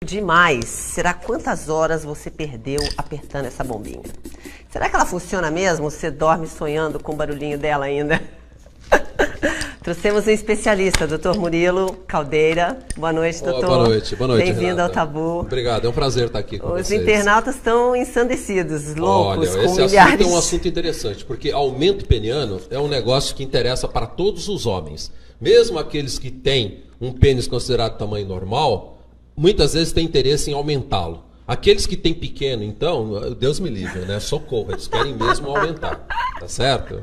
demais. Será quantas horas você perdeu apertando essa bombinha? Será que ela funciona mesmo? Você dorme sonhando com o barulhinho dela ainda? Trouxemos um especialista, Dr. Murilo Caldeira. Boa noite, doutor. Boa noite, Bem-vindo ao Tabu. Obrigado, é um prazer estar aqui com vocês. Os internautas estão ensandecidos, loucos, Olha, com esse milhares. assunto é um assunto interessante, porque aumento peniano é um negócio que interessa para todos os homens. Mesmo aqueles que têm um pênis considerado tamanho normal, muitas vezes têm interesse em aumentá-lo. Aqueles que têm pequeno, então, Deus me livre, né? Socorro, eles querem mesmo aumentar, tá certo?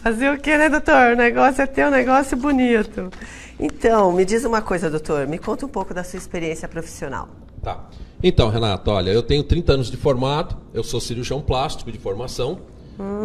Fazer o que, né, doutor? O negócio é ter um negócio bonito. Então, me diz uma coisa, doutor. Me conta um pouco da sua experiência profissional. Tá. Então, Renato, olha, eu tenho 30 anos de formado, eu sou cirurgião plástico de formação,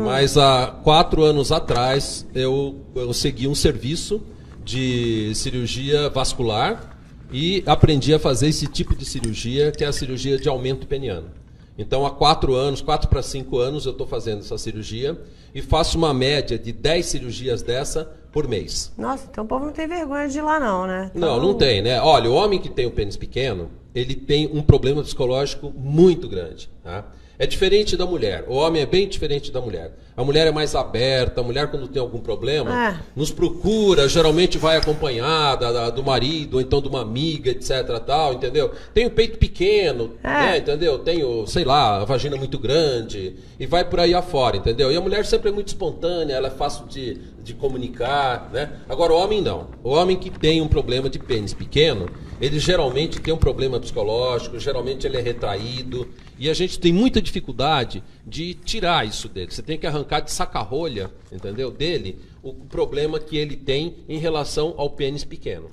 mas há 4 anos atrás eu segui um serviço de cirurgia vascular e aprendi a fazer esse tipo de cirurgia, que é a cirurgia de aumento peniano. Então, há 4 anos, 4 para 5 anos, eu estou fazendo essa cirurgia e faço uma média de 10 cirurgias dessa por mês. Nossa, então o povo não tem vergonha de ir lá não, né? Não, não tem, né? Olha, o homem que tem o pênis pequeno, ele tem um problema psicológico muito grande, tá? É diferente da mulher. O homem é bem diferente da mulher. A mulher é mais aberta. A mulher, quando tem algum problema, nos procura, geralmente vai acompanhada do marido, ou então de uma amiga, etc. Tal, entendeu? Tem o peito pequeno, né, entendeu? Tem sei lá, a vagina muito grande, e vai por aí afora, entendeu? E a mulher sempre é muito espontânea, ela é fácil de comunicar, né? Agora, o homem não. O homem que tem um problema de pênis pequeno, ele geralmente tem um problema psicológico, geralmente ele é retraído, e a gente tem muita dificuldade de tirar isso dele. Você tem que arrancar de saca-rolha, entendeu, dele, o problema que ele tem em relação ao pênis pequeno.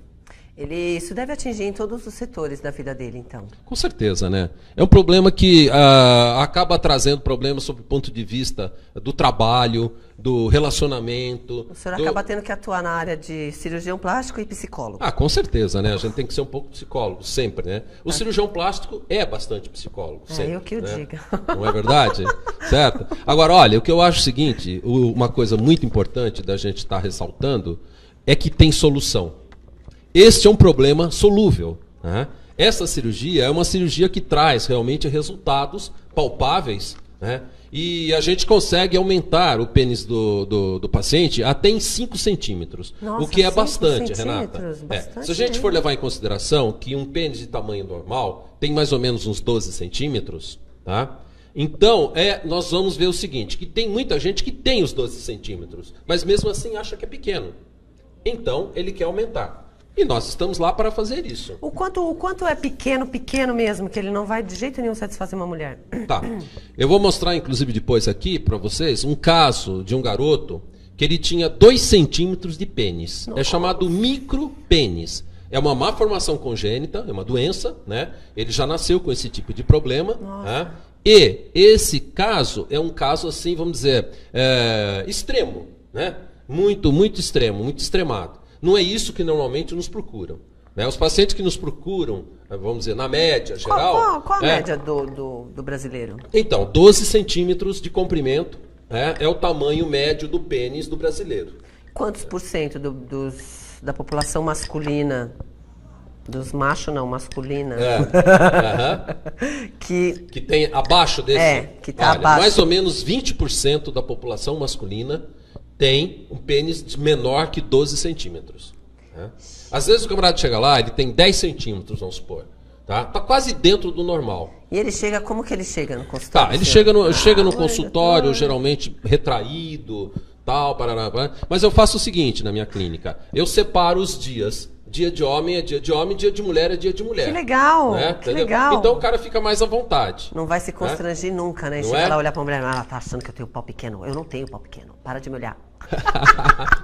Isso deve atingir em todos os setores da vida dele, então. Com certeza, né? É um problema que acaba trazendo problemas sob o ponto de vista do trabalho, do relacionamento. O senhor acaba tendo que atuar na área de cirurgião plástico e psicólogo. Ah, com certeza, né? A gente tem que ser um pouco psicólogo, sempre, né? O cirurgião plástico é bastante psicólogo, sempre. Eu que o diga. Não é verdade? Certo? Agora, olha, o que eu acho é o seguinte, uma coisa muito importante da gente estar ressaltando é que tem solução. Este é um problema solúvel, né? Essa cirurgia é uma cirurgia que traz realmente resultados palpáveis, né? E a gente consegue aumentar o pênis do paciente até em 5 centímetros. Nossa, o que é bastante, Renata. Bastante se a gente for levar em consideração que um pênis de tamanho normal tem mais ou menos uns 12 centímetros, tá? Então, nós vamos ver o seguinte, que tem muita gente que tem os 12 centímetros, mas mesmo assim acha que é pequeno. Então, ele quer aumentar. E nós estamos lá para fazer isso. O quanto é pequeno mesmo, que ele não vai de jeito nenhum satisfazer uma mulher? Tá. Eu vou mostrar, inclusive, depois aqui para vocês, um caso de um garoto que ele tinha 2 centímetros de pênis. Nossa. É chamado micropênis. É uma má formação congênita, é uma doença, né? Ele já nasceu com esse tipo de problema. Né? E esse caso é um caso, assim, vamos dizer, extremo, né? Muito, muito extremo, muito extremado. Não é isso que normalmente nos procuram, né? Os pacientes que nos procuram, vamos dizer, na média geral... Qual a média do brasileiro? Então, 12 centímetros de comprimento, né, é o tamanho médio do pênis do brasileiro. Quantos por cento da população masculina, dos machos não, masculina, que tem abaixo desse? Que está abaixo. Mais ou menos 20% da população masculina tem um pênis menor que 12 centímetros. Né? Às vezes o camarada chega lá, ele tem 10 centímetros, vamos supor. Tá quase dentro do normal. E ele chega, como que ele chega no consultório? Tá, ele chega no consultório, geralmente retraído, tal, parará. Mas eu faço o seguinte na minha clínica, eu separo os dias. Dia de homem é dia de homem, dia de mulher é dia de mulher. Que legal, né? Que legal. Então o cara fica mais à vontade. Não vai se constranger nunca, né? Chega lá olhar pra mulher, ela tá achando que eu tenho pau pequeno. Eu não tenho pau pequeno, para de me olhar.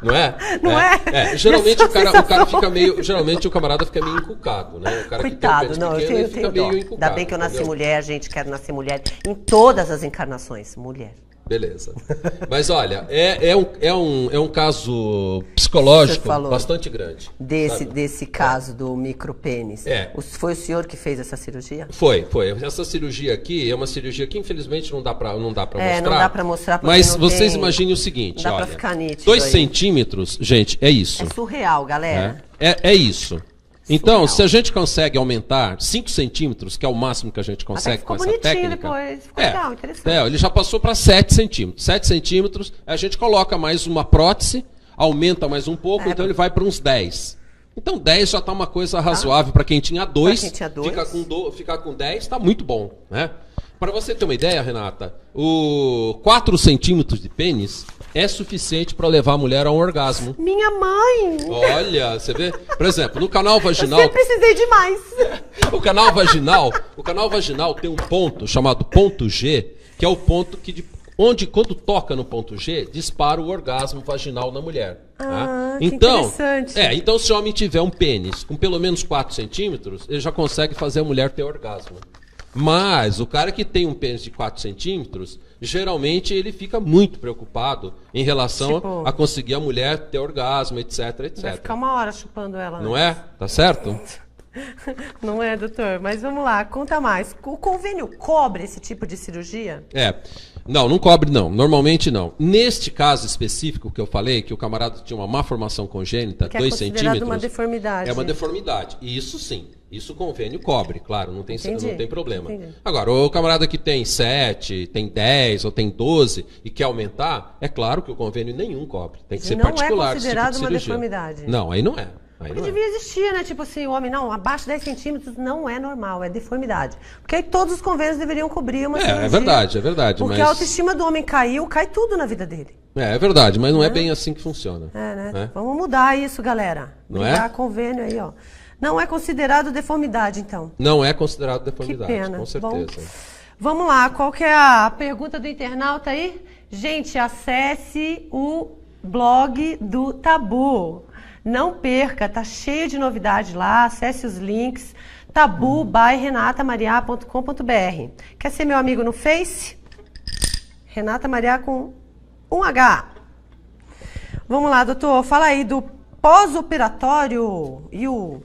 Não é? Não é? Geralmente o cara fica meio... Geralmente o camarada fica meio encucado, né? O cara Coitado, que tem não, pequeno, eu tenho meio dó. encucado, Ainda bem que eu nasci entendeu? mulher, gente, quero nascer mulher em todas as encarnações. Mulher. Beleza. Mas olha, é um caso psicológico bastante grande. Desse caso do micropênis. Foi o senhor que fez essa cirurgia? Foi. Essa cirurgia aqui é uma cirurgia que infelizmente não dá pra mostrar. Não dá pra mostrar porque mas não vocês tem... imaginem o seguinte, não dá olha. pra ficar nítido 2 aí. centímetros, gente, é isso. É surreal, galera. É isso. Então, se a gente consegue aumentar 5 centímetros, que é o máximo que a gente consegue com essa técnica... Depois. Ficou legal, interessante. Ele já passou para 7 centímetros. 7 centímetros, a gente coloca mais uma prótese, aumenta mais um pouco, então ele vai para uns 10. Então 10 já está uma coisa razoável para quem tinha 2. Ficar com 10 está muito bom, né? Para você ter uma ideia, Renata, 4 centímetros de pênis é suficiente para levar a mulher a um orgasmo. Minha mãe! Olha, você vê? Por exemplo, no canal vaginal... Eu sempre precisei de mais. O canal vaginal tem um ponto chamado ponto G, que é o ponto onde, quando toca no ponto G, dispara o orgasmo vaginal na mulher. Tá? Então, então, se o homem tiver um pênis com pelo menos 4 centímetros, ele já consegue fazer a mulher ter orgasmo. Mas o cara que tem um pênis de 4 centímetros, geralmente ele fica muito preocupado em relação a conseguir a mulher ter orgasmo, etc, etc. Vai ficar uma hora chupando ela. Não é? Tá certo? Não é, doutor? Mas vamos lá, conta mais. O convênio cobre esse tipo de cirurgia? Não cobre não, normalmente não. Neste caso específico que eu falei, que o camarada tinha uma má formação congênita, 2 centímetros... uma deformidade. É uma deformidade, e isso sim. Isso o convênio cobre, claro, não tem problema. Entendi. Agora, o camarada que tem 7, tem 10 ou tem 12 e quer aumentar, é claro que o convênio nenhum cobre. Tem que ser particular. Não é considerado tipo de uma deformidade. Não, aí não é. Porque devia existir, né? Tipo assim, o homem, não, abaixo de 10 centímetros não é normal, é deformidade. Porque aí todos os convênios deveriam cobrir uma cirurgia. É verdade. Porque a autoestima do homem cai tudo na vida dele. É verdade, mas não é bem assim que funciona. Né? Vamos mudar isso, galera. Mudar convênio aí, ó. Não é considerado deformidade, então? Não é considerado deformidade, que pena. Com certeza. Bom, vamos lá, qual que é a pergunta do internauta aí? Gente, acesse o blog do Tabu. Não perca, tá cheio de novidade lá, acesse os links tabu.renatamariá.com.br. Quer ser meu amigo no Face? Renata Mariá com 1H. Vamos lá, doutor, fala aí do pós-operatório e o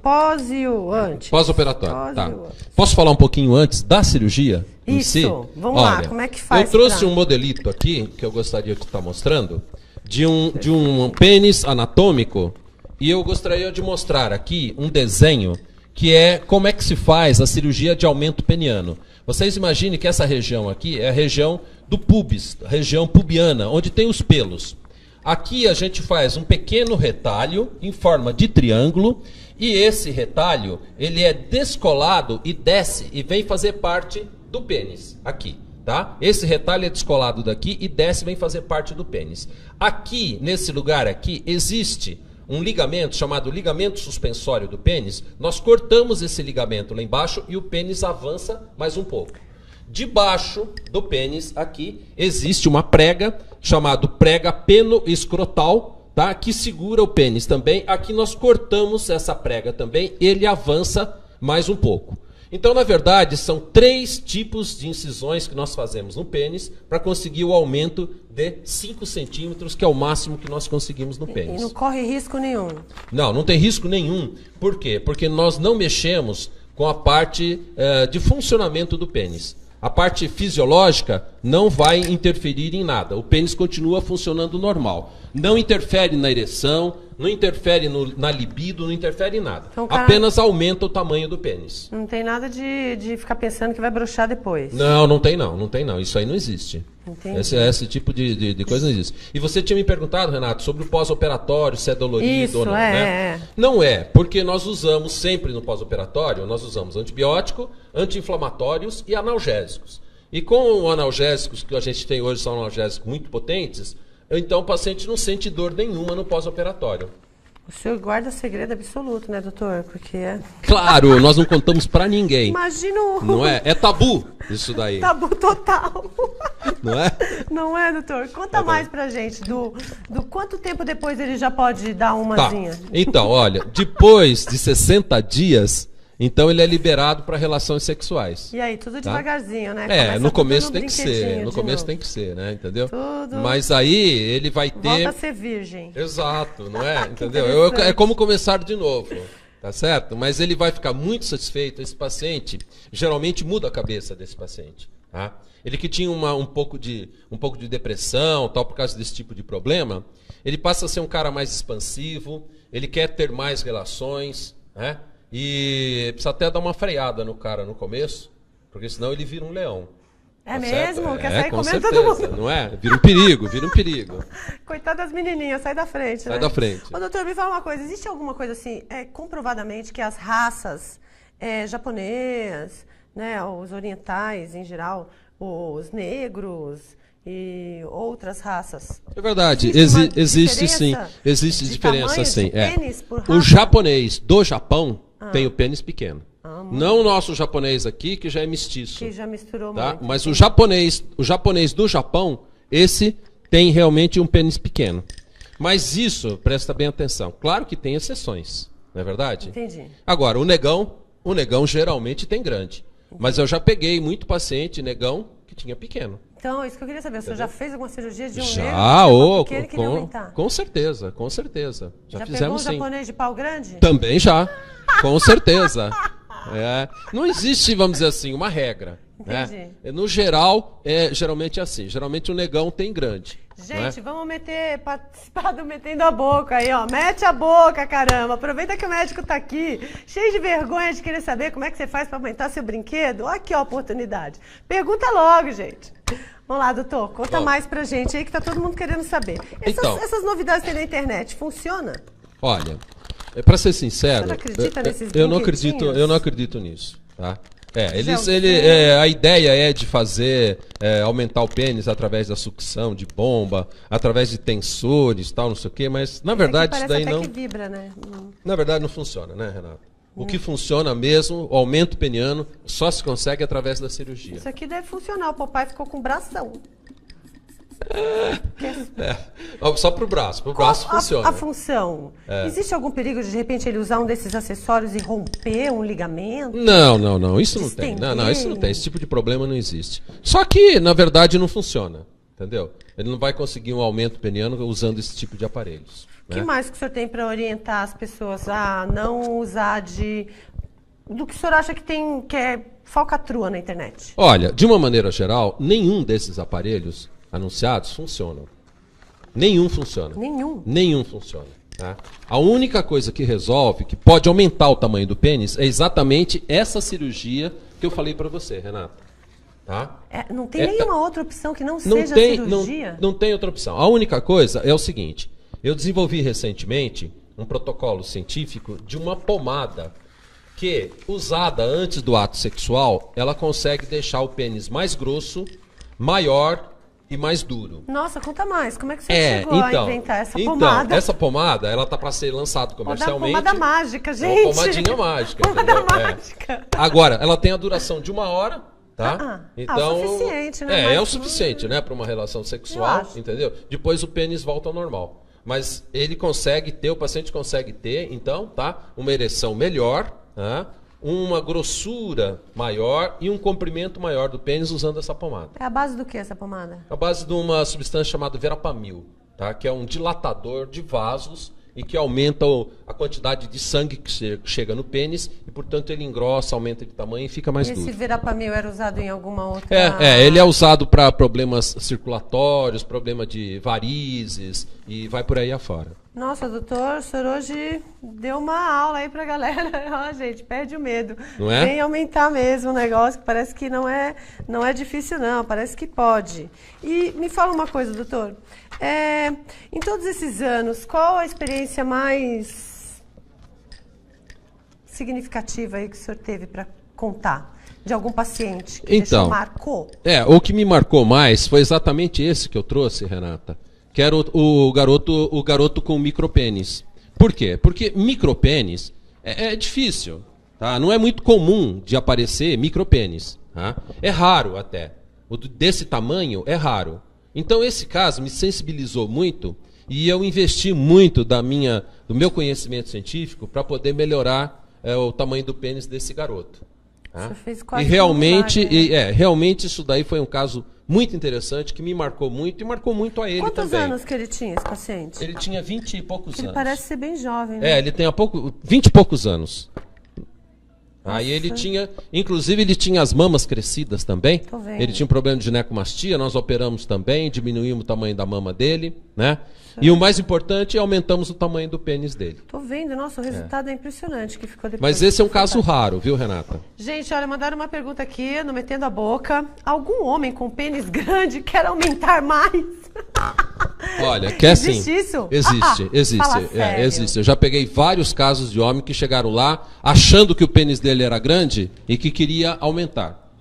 pós e o antes. Pós-operatório, tá. Posso falar um pouquinho antes da cirurgia em si? Vamos lá, como é que faz? Eu trouxe um modelito aqui, que eu gostaria de estar mostrando, de um pênis anatômico, e eu gostaria de mostrar aqui um desenho que é como é que se faz a cirurgia de aumento peniano. Vocês imaginem que essa região aqui é a região do pubis, a região pubiana, onde tem os pelos. Aqui a gente faz um pequeno retalho em forma de triângulo, e esse retalho ele é descolado e desce e vem fazer parte do pênis, aqui. Tá? Esse retalho é descolado daqui e desce e vem fazer parte do pênis. Aqui, nesse lugar aqui, existe um ligamento chamado ligamento suspensório do pênis. Nós cortamos esse ligamento lá embaixo e o pênis avança mais um pouco. Debaixo do pênis, aqui, existe uma prega chamada prega peno-escrotal, tá? Que segura o pênis também. Aqui nós cortamos essa prega também, ele avança mais um pouco. Então, na verdade, são 3 tipos de incisões que nós fazemos no pênis para conseguir o aumento de 5 centímetros, que é o máximo que nós conseguimos no pênis. E não corre risco nenhum? Não tem risco nenhum. Por quê? Porque nós não mexemos com a parte de funcionamento do pênis. A parte fisiológica não vai interferir em nada. O pênis continua funcionando normal. Não interfere na ereção, não interfere na libido, não interfere em nada. Então, apenas aumenta o tamanho do pênis. Não tem nada de ficar pensando que vai broxar depois. Não tem não. Isso aí não existe. Esse tipo de coisa não existe. E você tinha me perguntado, Renato, sobre o pós-operatório, se é dolorido ou não, né? Não é, porque nós usamos sempre no pós-operatório, nós usamos antibiótico, anti-inflamatórios e analgésicos. E com os analgésicos que a gente tem hoje, são analgésicos muito potentes, então o paciente não sente dor nenhuma no pós-operatório. O senhor guarda segredo absoluto, né, doutor? Porque Claro, nós não contamos pra ninguém. Imagino. Não é? É tabu isso daí. Tabu total. Não é? Não é, doutor? Conta mais pra gente do quanto tempo depois ele já pode dar umazinha. Tá. Então, olha, depois de 60 dias... Então ele é liberado para relações sexuais. E aí, tudo devagarzinho, né? No começo tem que ser. No começo tem que ser, né? Entendeu? Tudo. Mas aí ele vai ter... Volta a ser virgem. Exato, não é? Entendeu? É como começar de novo, tá certo? Mas ele vai ficar muito satisfeito. Esse paciente, geralmente muda a cabeça desse paciente, tá? Ele que tinha um pouco de depressão, tal, por causa desse tipo de problema, ele passa a ser um cara mais expansivo, ele quer ter mais relações, né? E precisa até dar uma freada no cara no começo, porque senão ele vira um leão. É Tá mesmo? certo? Quer sair com comendo certeza, todo mundo. não é? Vira um perigo, vira um perigo. Coitada das menininhas, sai da frente, Sai né? da frente. Ô, doutor, me fala uma coisa. Existe alguma coisa assim, comprovadamente, que as raças japonês, né, os orientais em geral, os negros e outras raças... É verdade, existe sim. Existe de diferença tamanho sim. de pênis por O raça? japonês do Japão tem o pênis pequeno. Não o nosso japonês aqui, que já é mestiço. Que já misturou tá? muito. Mas o japonês do Japão, esse tem realmente um pênis pequeno. Mas isso, presta bem atenção. Claro que tem exceções, não é verdade? Entendi. Agora, o negão geralmente tem grande. Mas eu já peguei muito paciente negão que tinha pequeno. Então, isso que eu queria saber. O senhor já fez alguma cirurgia de um Já, negro? Porque ele queria aumentar. com certeza, com certeza. Já pegou um fizemos sim. japonês de pau grande? Também já, com certeza. Não existe, vamos dizer assim, uma regra. Né? No geral, geralmente é assim. Geralmente o negão tem grande. Gente, vamos participar do Metendo a Boca aí, ó. Mete a boca, caramba. Aproveita que o médico tá aqui, cheio de vergonha de querer saber como é que você faz para aumentar seu brinquedo. Olha aqui a oportunidade. Pergunta logo, gente. Vamos lá, doutor. Conta mais pra gente aí que tá todo mundo querendo saber. Essas novidades que tem na internet, funciona? Olha, para ser sincero, você não acredita nesses eu não acredito nisso, tá? A ideia é de fazer aumentar o pênis através da sucção, de bomba, através de tensores, tal, não sei o quê, mas na verdade isso daí até não. Que vibra, né? Na verdade não funciona, né, Renato? O que funciona mesmo, o aumento peniano, só se consegue através da cirurgia. Isso aqui deve funcionar. O papai ficou com bração. Só pro braço funciona. A função. Existe algum perigo de repente ele usar um desses acessórios e romper um ligamento? Não, isso não tem. Não, isso não tem. Esse tipo de problema não existe. Só que, na verdade, não funciona. Entendeu? Ele não vai conseguir um aumento peniano usando esse tipo de aparelhos. O que mais que o senhor tem para orientar as pessoas a não usar do que o senhor acha que é falcatrua na internet? Olha, de uma maneira geral, nenhum desses aparelhos anunciados funcionam. Nenhum funciona. Nenhum funciona. Tá? A única coisa que resolve, que pode aumentar o tamanho do pênis, é exatamente essa cirurgia que eu falei para você, Renata. Tá? Não tem nenhuma outra opção que não seja a cirurgia? Não tem outra opção. A única coisa é o seguinte, eu desenvolvi recentemente um protocolo científico de uma pomada que, usada antes do ato sexual, ela consegue deixar o pênis mais grosso, maior e mais duro. Nossa, conta mais. Como é que você chegou a inventar essa pomada? Essa pomada, ela tá para ser lançada comercialmente. Uma pomada mágica, gente. Uma pomadinha mágica. Pomada mágica. Agora, ela tem a duração de 1 hora, tá? Então, o suficiente, né? É o suficiente, né, para uma relação sexual, entendeu? Depois o pênis volta ao normal. Mas o paciente consegue ter, então, tá? Uma ereção melhor, tá? Uma grossura maior e um comprimento maior do pênis usando essa pomada. É a base do que essa pomada? A base de uma substância chamada verapamil, tá? Que é um dilatador de vasos e que aumenta a quantidade de sangue que chega no pênis e, portanto, ele engrossa, aumenta de tamanho e fica mais duro. Esse verapamil era usado em alguma outra... Ele é usado para problemas circulatórios, problema de varizes e vai por aí afora. Nossa, doutor, o senhor hoje deu uma aula aí pra galera. Ó, gente, perde o medo. Não é? Vem aumentar mesmo o negócio, que parece que não é difícil, não. Parece que pode. E me fala uma coisa, doutor. Em todos esses anos, qual a experiência mais significativa aí que o senhor teve para contar? De algum paciente que marcou? O que me marcou mais foi exatamente esse que eu trouxe, Renata. Que era o garoto com micropênis. Por quê? Porque micropênis é difícil, tá? Não é muito comum de aparecer micropênis. Tá? É raro até. O desse tamanho é raro. Então esse caso me sensibilizou muito e eu investi muito do meu conhecimento científico para poder melhorar o tamanho do pênis desse garoto. Tá? Você fez quase realmente isso daí foi um caso muito interessante, que me marcou muito e marcou muito a ele também. Quantos anos que ele tinha, esse paciente? Ele tinha 20 e poucos anos. Ele parece ser bem jovem, né? Ele tem 20 e poucos anos. Aí ele tinha, inclusive ele tinha as mamas crescidas também. Tô vendo. Ele tinha um problema de ginecomastia, nós operamos também, diminuímos o tamanho da mama dele, né? E o mais importante, aumentamos o tamanho do pênis dele. Tô vendo, nossa, o resultado é impressionante que ficou depois. Mas esse é um caso raro, viu, Renata? Gente, olha, mandaram uma pergunta aqui, no Metendo a Boca. Algum homem com pênis grande quer aumentar mais? Olha, quer sim. Existe isso? Existe. Fala sério. Existe. Eu já peguei vários casos de homem que chegaram lá achando que o pênis dele era grande e que queria aumentar.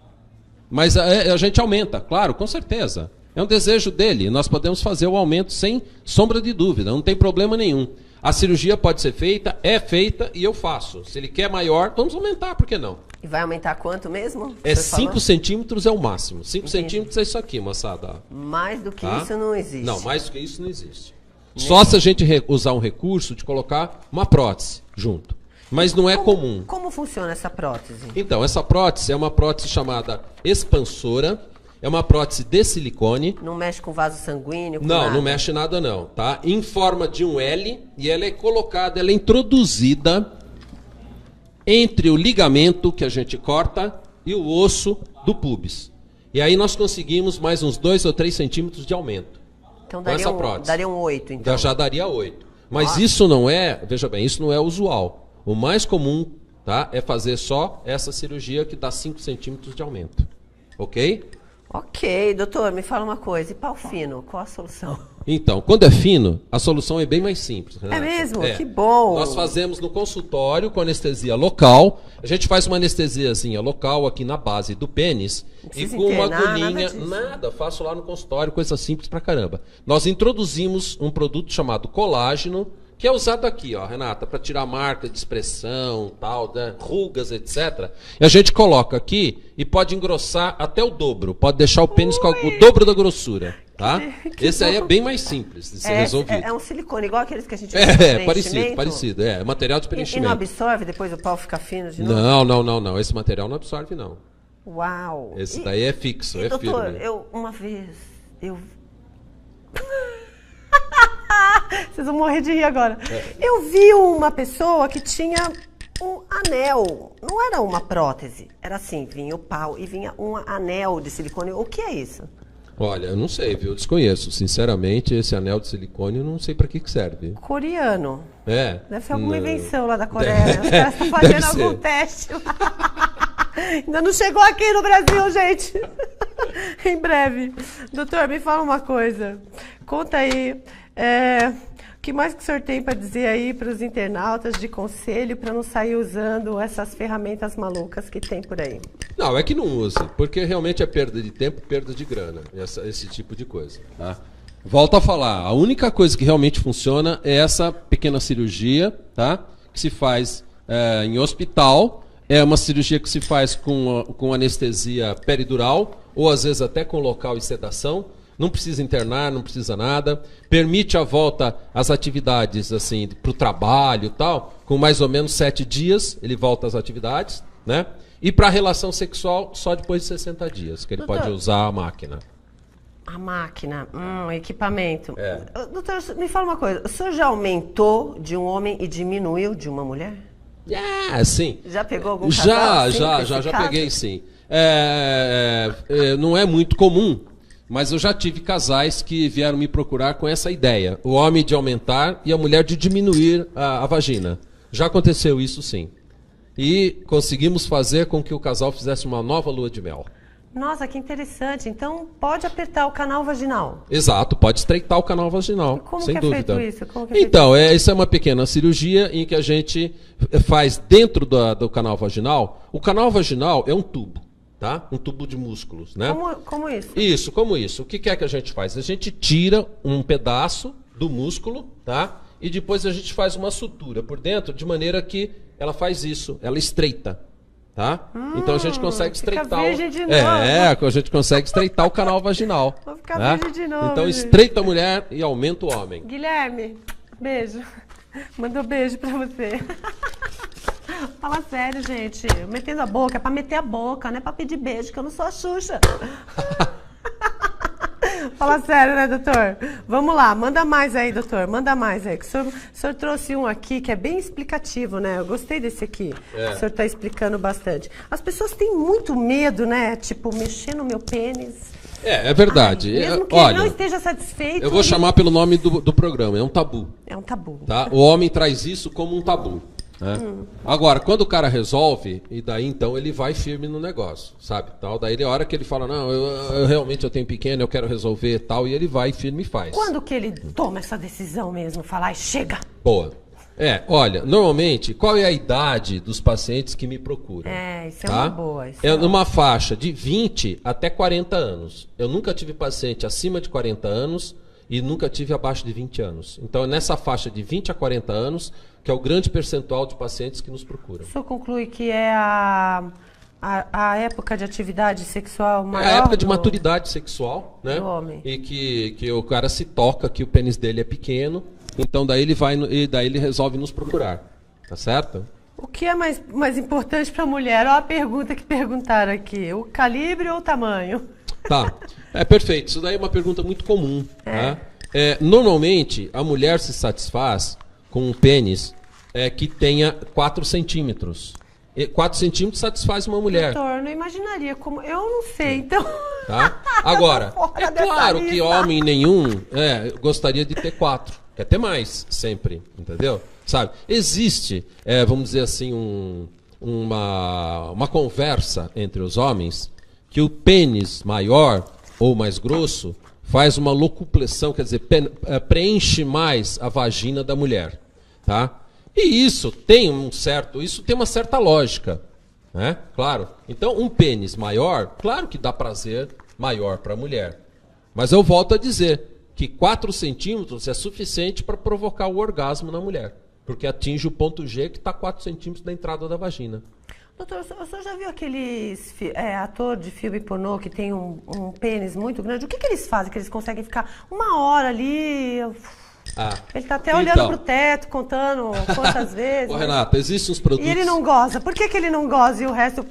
Mas a gente aumenta, claro, com certeza. É um desejo dele. Nós podemos fazer o aumento sem sombra de dúvida, não tem problema nenhum. A cirurgia pode ser feita, é feita e eu faço. Se ele quer maior, vamos aumentar, por que não? E vai aumentar quanto mesmo? É 5 centímetros é o máximo. 5 centímetros é isso aqui, moçada. Mais do que isso não existe. Não, mais do que isso não existe. Só se a gente usar um recurso de colocar uma prótese junto. Mas não é comum. Como funciona essa prótese? Então, essa prótese é uma prótese chamada expansora. É uma prótese de silicone. Não mexe com vaso sanguíneo? Com Não, nada. não mexe nada não, tá? Em forma de um L, e ela é colocada, ela é introduzida entre o ligamento que a gente corta e o osso do púbis. E aí nós conseguimos mais uns 2 ou 3 centímetros de aumento. Então com essa prótese. daria um 8, então. Já daria 8. Mas isso não é, veja bem, isso não é usual. O mais comum, tá, é fazer só essa cirurgia que dá 5 centímetros de aumento. Ok? Ok, doutor, me fala uma coisa. E pau fino, qual a solução? Então, quando é fino, a solução é bem mais simples, Renata. É mesmo? Que bom! Nós fazemos no consultório com anestesia local. A gente faz uma anestesiazinha local aqui na base do pênis. E com uma agulhinha. Nada, faço lá no consultório, coisa simples pra caramba. Nós introduzimos um produto chamado colágeno, que é usado aqui, ó, Renata, para tirar marca de expressão, tal, né, rugas, etc. E a gente coloca aqui e pode engrossar até o dobro. Pode deixar o pênis com o dobro da grossura, tá? Esse aí é bem mais simples de ser resolvido. É um silicone, igual aqueles que a gente usa parecido. É material de preenchimento. E não absorve, depois o pau fica fino de novo? Não. Esse material não absorve, não. Uau! Esse daí é fixo, é doutor, firme. Uma vez, vocês vão morrer de rir agora. Eu vi uma pessoa que tinha um anel. Não era uma prótese. Era assim, vinha o pau e vinha um anel de silicone. O que é isso? Olha, eu não sei, viu? Eu desconheço. Sinceramente, esse anel de silicone eu não sei para que serve. Coreano. É. Deve ser alguma invenção lá da Coreia. Os caras estão fazendo algum teste lá. Ainda não chegou aqui no Brasil, gente. Em breve. Doutor, me fala uma coisa. Conta aí. O que mais que o senhor tem para dizer aí para os internautas de conselho para não sair usando essas ferramentas malucas que tem por aí? Não, é que não use, porque realmente é perda de tempo, perda de grana, esse tipo de coisa. Tá? Volto a falar, a única coisa que realmente funciona é essa pequena cirurgia, tá? Que se faz em hospital, é uma cirurgia que se faz com anestesia peridural, ou às vezes até com local e sedação. Não precisa internar, não precisa nada. Permite a volta às atividades, assim, para o trabalho e tal. Com mais ou menos 7 dias, ele volta às atividades, né? E para a relação sexual, só depois de 60 dias, que ele pode usar a máquina. A máquina, equipamento. Doutor, me fala uma coisa. O senhor já aumentou de um homem e diminuiu de uma mulher? Sim. Já pegou algum casal? Já peguei, sim. Não é muito comum. Mas eu já tive casais que vieram me procurar com essa ideia. O homem de aumentar e a mulher de diminuir a vagina. Já aconteceu isso, sim. E conseguimos fazer com que o casal fizesse uma nova lua de mel. Nossa, que interessante. Então, pode apertar o canal vaginal? Exato, pode estreitar o canal vaginal, sem dúvida. Como que é feito isso? Então, isso é uma pequena cirurgia em que a gente faz dentro do canal vaginal. O canal vaginal é um tubo. Tá? Um tubo de músculos, né? Como isso? Isso, como isso. O que é que a gente faz? A gente tira um pedaço do músculo, tá? E depois a gente faz uma sutura por dentro, de maneira que ela faz isso, ela estreita, tá? Então a gente consegue estreitar a gente consegue estreitar o canal vaginal. Vou ficar virgem de novo. Então estreita a mulher e aumenta o homem. Guilherme, beijo. Mandou beijo pra você. Fala sério, gente. Metendo a boca, é pra meter a boca, não é pra pedir beijo, que eu não sou a Xuxa. Fala sério, né, doutor? Vamos lá, manda mais aí, doutor. Manda mais aí. Que o senhor trouxe um aqui que é bem explicativo, né? Eu gostei desse aqui. O senhor está explicando bastante. As pessoas têm muito medo, né? Tipo, mexer no meu pênis. É verdade. Mesmo que Olha, ele não esteja satisfeito. eu vou chamar pelo nome do programa, é um tabu. É um tabu. Tá? O homem traz isso como um tabu. Né? Agora, quando o cara resolve, e daí então ele vai firme no negócio, sabe? Tal, daí a hora que ele fala, não, eu realmente eu tenho pequeno, eu quero resolver tal, e ele vai firme e faz. Quando que ele toma essa decisão mesmo? Falar, chega! Boa. Olha, normalmente, qual é a idade dos pacientes que me procuram? Isso é uma boa. É numa faixa de 20 até 40 anos. Eu nunca tive paciente acima de 40 anos e nunca tive abaixo de 20 anos. Então, é nessa faixa de 20 a 40 anos que é o grande percentual de pacientes que nos procuram. O senhor conclui que é a época de atividade sexual maior? É a época de maturidade sexual, né? Do homem. E que o cara se toca, que o pênis dele é pequeno. Então daí ele resolve nos procurar, tá certo? O que é mais importante para a mulher? Olha a pergunta que perguntaram aqui, o calibre ou o tamanho? Tá, perfeito, isso daí é uma pergunta muito comum. Tá? Normalmente a mulher se satisfaz com um pênis que tenha 4 centímetros. 4 centímetros satisfaz uma mulher. Doutor, não imaginaria como... Eu não sei, então... Tá? Agora, é claro que homem nenhum gostaria de ter 4. Quer ter mais, sempre, entendeu? Sabe? Existe, vamos dizer assim, uma conversa entre os homens que o pênis maior ou mais grosso faz uma locupleção, quer dizer, preenche mais a vagina da mulher, tá? E isso tem uma certa lógica, né? Claro. Então, um pênis maior, claro que dá prazer maior para a mulher. Mas eu volto a dizer que 4 centímetros é suficiente para provocar o orgasmo na mulher. Porque atinge o ponto G que está 4 centímetros da entrada da vagina. Doutor, o senhor já viu aqueles ator de filme pornô que tem um pênis muito grande? O que eles fazem? Que eles conseguem ficar 1 hora ali... Ele está até olhando para o teto, contando quantas vezes. Ô, Renata, existem uns produtos... E ele não goza. Por que ele não goza e o resto...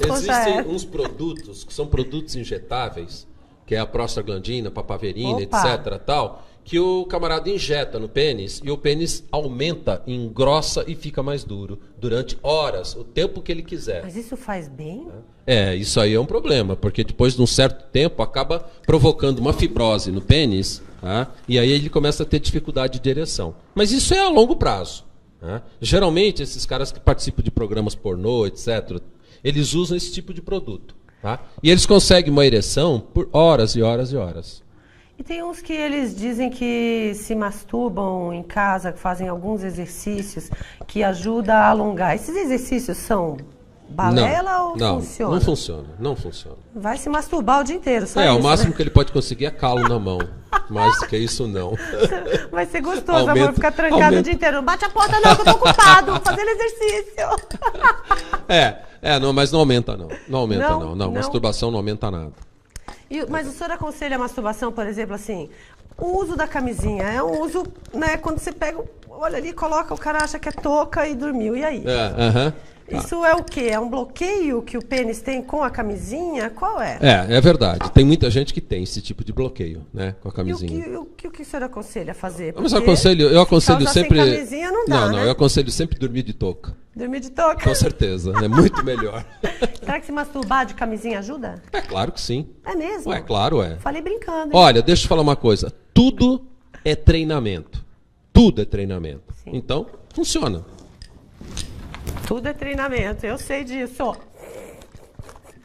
Existem uns produtos que são produtos injetáveis, que é a prostaglandina, papaverina, etc. Tal, que o camarada injeta no pênis e o pênis aumenta, engrossa e fica mais duro durante horas, o tempo que ele quiser. Mas isso faz bem? Isso aí é um problema, porque depois de um certo tempo acaba provocando uma fibrose no pênis, tá? E aí ele começa a ter dificuldade de ereção. Mas isso é a longo prazo. Tá? Geralmente, esses caras que participam de programas pornô, etc., eles usam esse tipo de produto. Tá? E eles conseguem uma ereção por horas e horas e horas. E tem uns que eles dizem que se masturbam em casa, que fazem alguns exercícios que ajudam a alongar. Esses exercícios são balela ou funciona? Não funciona, não funciona. Vai se masturbar o dia inteiro, só o isso, máximo né? que ele pode conseguir é calo na mão. Mais do que isso, não. Vai ser gostoso, amor, ficar trancado o dia inteiro. Não bate a porta não, que eu tô ocupado, fazendo exercício. Não, mas não aumenta não. Não aumenta não. Masturbação não aumenta nada. Mas o senhor aconselha a masturbação, por exemplo, assim, o uso da camisinha. É um uso, né, quando você pega, olha ali, coloca, o cara acha que é touca e dormiu. E aí? Isso é o quê? É um bloqueio que o pênis tem com a camisinha? Qual é? É verdade. Tem muita gente que tem esse tipo de bloqueio, né, com a camisinha. E o que o senhor aconselha a fazer? Mas eu aconselho sempre... Sem camisinha não dá, né? Eu aconselho sempre dormir de touca. Dormir de touca? Com certeza, é muito melhor. Será que se masturbar de camisinha ajuda? É claro que sim. É mesmo? Claro é. Falei brincando. Hein? Olha, deixa eu te falar uma coisa. Tudo é treinamento. Tudo é treinamento. Sim. Então, funciona. Tudo é treinamento, eu sei disso.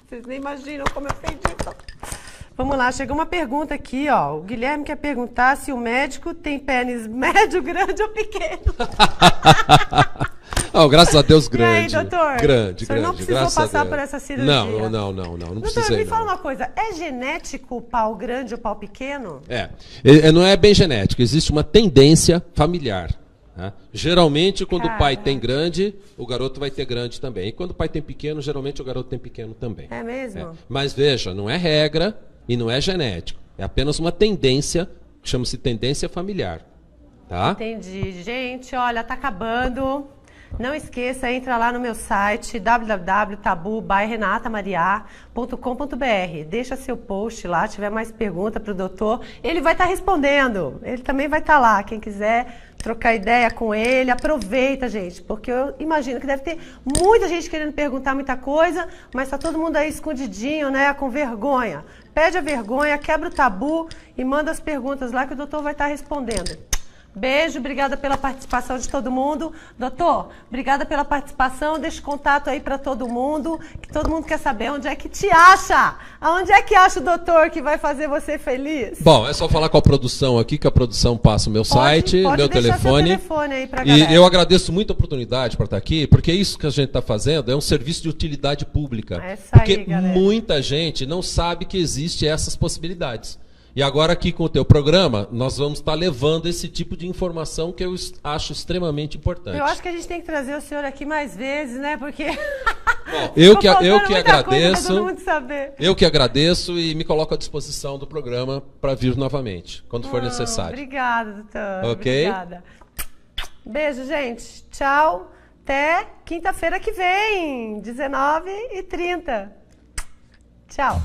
Vocês nem imaginam como eu sei disso. Vamos lá, chegou uma pergunta aqui, ó. O Guilherme quer perguntar se o médico tem pênis médio, grande ou pequeno. Graças a Deus, grande. E aí, doutor? Grande. O senhor não precisou passar por essa cirurgia? Não precisei. Doutor, me fala uma coisa. É genético o pau grande ou o pau pequeno? Não é bem genético. Existe uma tendência familiar. Né? Geralmente, quando o pai tem grande, o garoto vai ter grande também. E quando o pai tem pequeno, geralmente o garoto tem pequeno também. É mesmo? Mas veja, não é regra e não é genético. É apenas uma tendência, chama-se tendência familiar. Tá? Entendi. Gente, olha, tá acabando. Não esqueça, entra lá no meu site www.tabu-by-renatamaria.com.br. Deixa seu post lá, tiver mais pergunta para o doutor, ele vai estar respondendo. Ele também vai estar lá. Quem quiser trocar ideia com ele, aproveita, gente, porque eu imagino que deve ter muita gente querendo perguntar muita coisa, mas está todo mundo aí escondidinho, né, com vergonha. Pede a vergonha, quebra o tabu e manda as perguntas lá que o doutor vai estar respondendo. Beijo, obrigada pela participação de todo mundo. Doutor, obrigada pela participação. Deixa o contato aí para todo mundo, que todo mundo quer saber onde é que te acha. Aonde é que acha o doutor que vai fazer você feliz? Bom, é só falar com a produção aqui, que a produção passa o meu site, meu telefone. Seu telefone aí pra galera. E eu agradeço muito a oportunidade para estar aqui, porque isso que a gente está fazendo é um serviço de utilidade pública. Porque muita gente não sabe que existe essas possibilidades. E agora aqui com o teu programa, nós vamos estar levando esse tipo de informação que eu acho extremamente importante. Eu acho que a gente tem que trazer o senhor aqui mais vezes, né? Porque bom, eu que agradeço. Todo mundo saber. Eu que agradeço e me coloco à disposição do programa para vir novamente, quando for necessário. Obrigada, doutor. Ok? Obrigada. Beijo, gente. Tchau. Até quinta-feira que vem, 19h30. Tchau.